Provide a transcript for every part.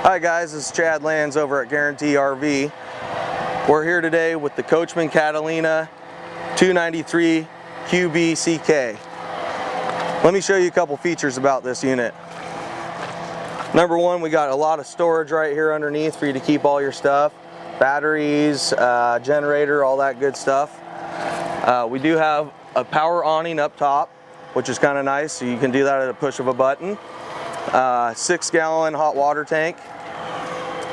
Hi guys, this is Chad.Lanz over at Guaranty RV. We're here today with the Coachmen Catalina 293 QBCK. Let me show you a couple features about this unit. Number one, we got a lot of storage right here underneath for you to keep all your stuff. Batteries, generator, all that good stuff. We do have a power awning up top, which is kind of nice, so you can do that at a push of a button. 6-gallon hot water tank.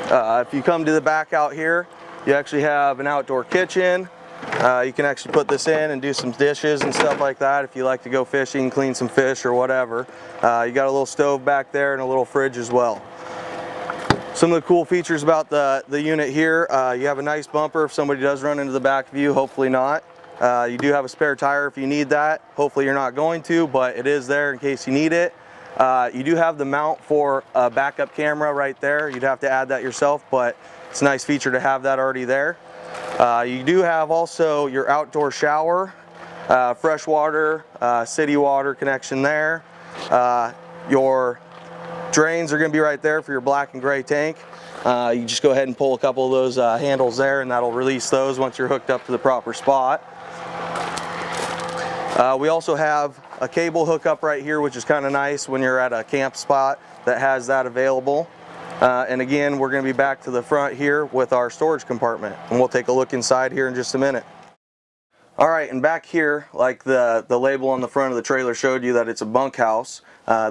If you come to the back out here, you actually have an outdoor kitchen. You can actually put this in and do some dishes and stuff like that if you like to go fishing, clean some fish or whatever. You got a little stove back there and a little fridge as well. Some of the cool features about the unit here, you have a nice bumper if somebody does run into the back of you, hopefully not. You do have a spare tire if you need that. Hopefully you're not going to, but it is there in case you need it. You do have the mount for a backup camera right there. You'd have to add that yourself, but it's a nice feature to have that already there. You do have also your outdoor shower, fresh water, city water connection there. Your drains are going to be right there for your black and gray tank. You just go ahead and pull a couple of those handles there, and that'll release those once you're hooked up to the proper spot. We also have a cable hookup right here, which is kind of nice when you're at a camp spot that has that available. And again, we're going to be back to the front here with our storage compartment, and we'll take a look inside here in just a minute. All right, and back here, like the label on the front of the trailer showed you that it's a bunkhouse.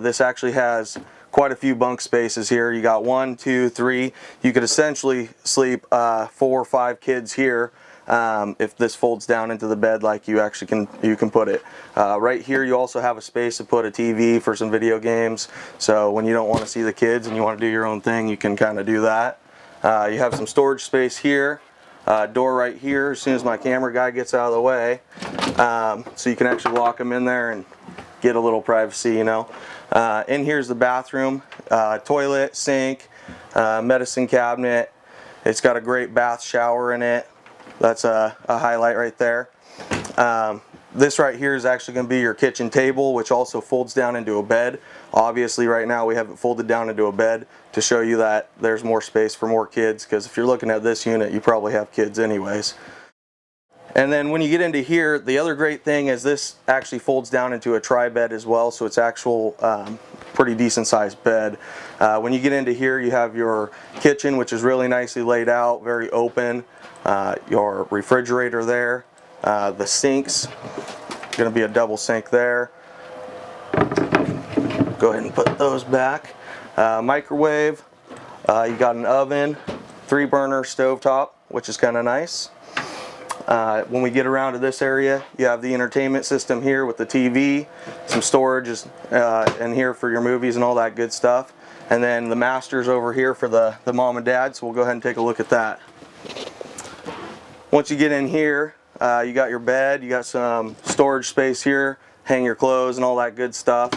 This actually has quite a few bunk spaces here. You got 1, 2, 3. You could essentially sleep 4 or 5 kids here. If this folds down into the bed like you can put it. Right here you also have a space to put a TV for some video games, so when you don't want to see the kids and you want to do your own thing, you can kind of do that. You have some storage space here, door right here as soon as my camera guy gets out of the way, so you can actually lock them in there and get a little privacy, you know. In here's the bathroom, toilet, sink, medicine cabinet. It's got a great bath shower in it. That's a highlight right there. This right here is actually going to be your kitchen table, which also folds down into a bed. Obviously right now we have it folded down into a bed to show you that there's more space for more kids, because if you're looking at this unit you probably have kids anyways. And then when you get into here, the other great thing is this actually folds down into a tri-bed as well, so it's actual pretty decent sized bed. When you get into here you have your kitchen, which is really nicely laid out, very open. Your refrigerator there, the sinks, going to be a double sink there. Go ahead and put those back. Microwave, you got an oven, 3-burner stovetop, which is kind of nice. When we get around to this area, you have the entertainment system here with the TV, some storage is in here for your movies and all that good stuff. And then the master's over here for the mom and dad, so we'll go ahead and take a look at that. Once you get in here, you got your bed, you got some storage space here, hang your clothes and all that good stuff.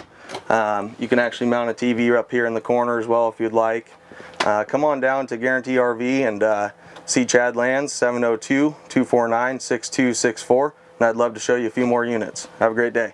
You can actually mount a TV up here in the corner as well if you'd like. Come on down to Guaranty RV and see Chad.Lanz, 702-249-6264, and I'd love to show you a few more units. Have a great day.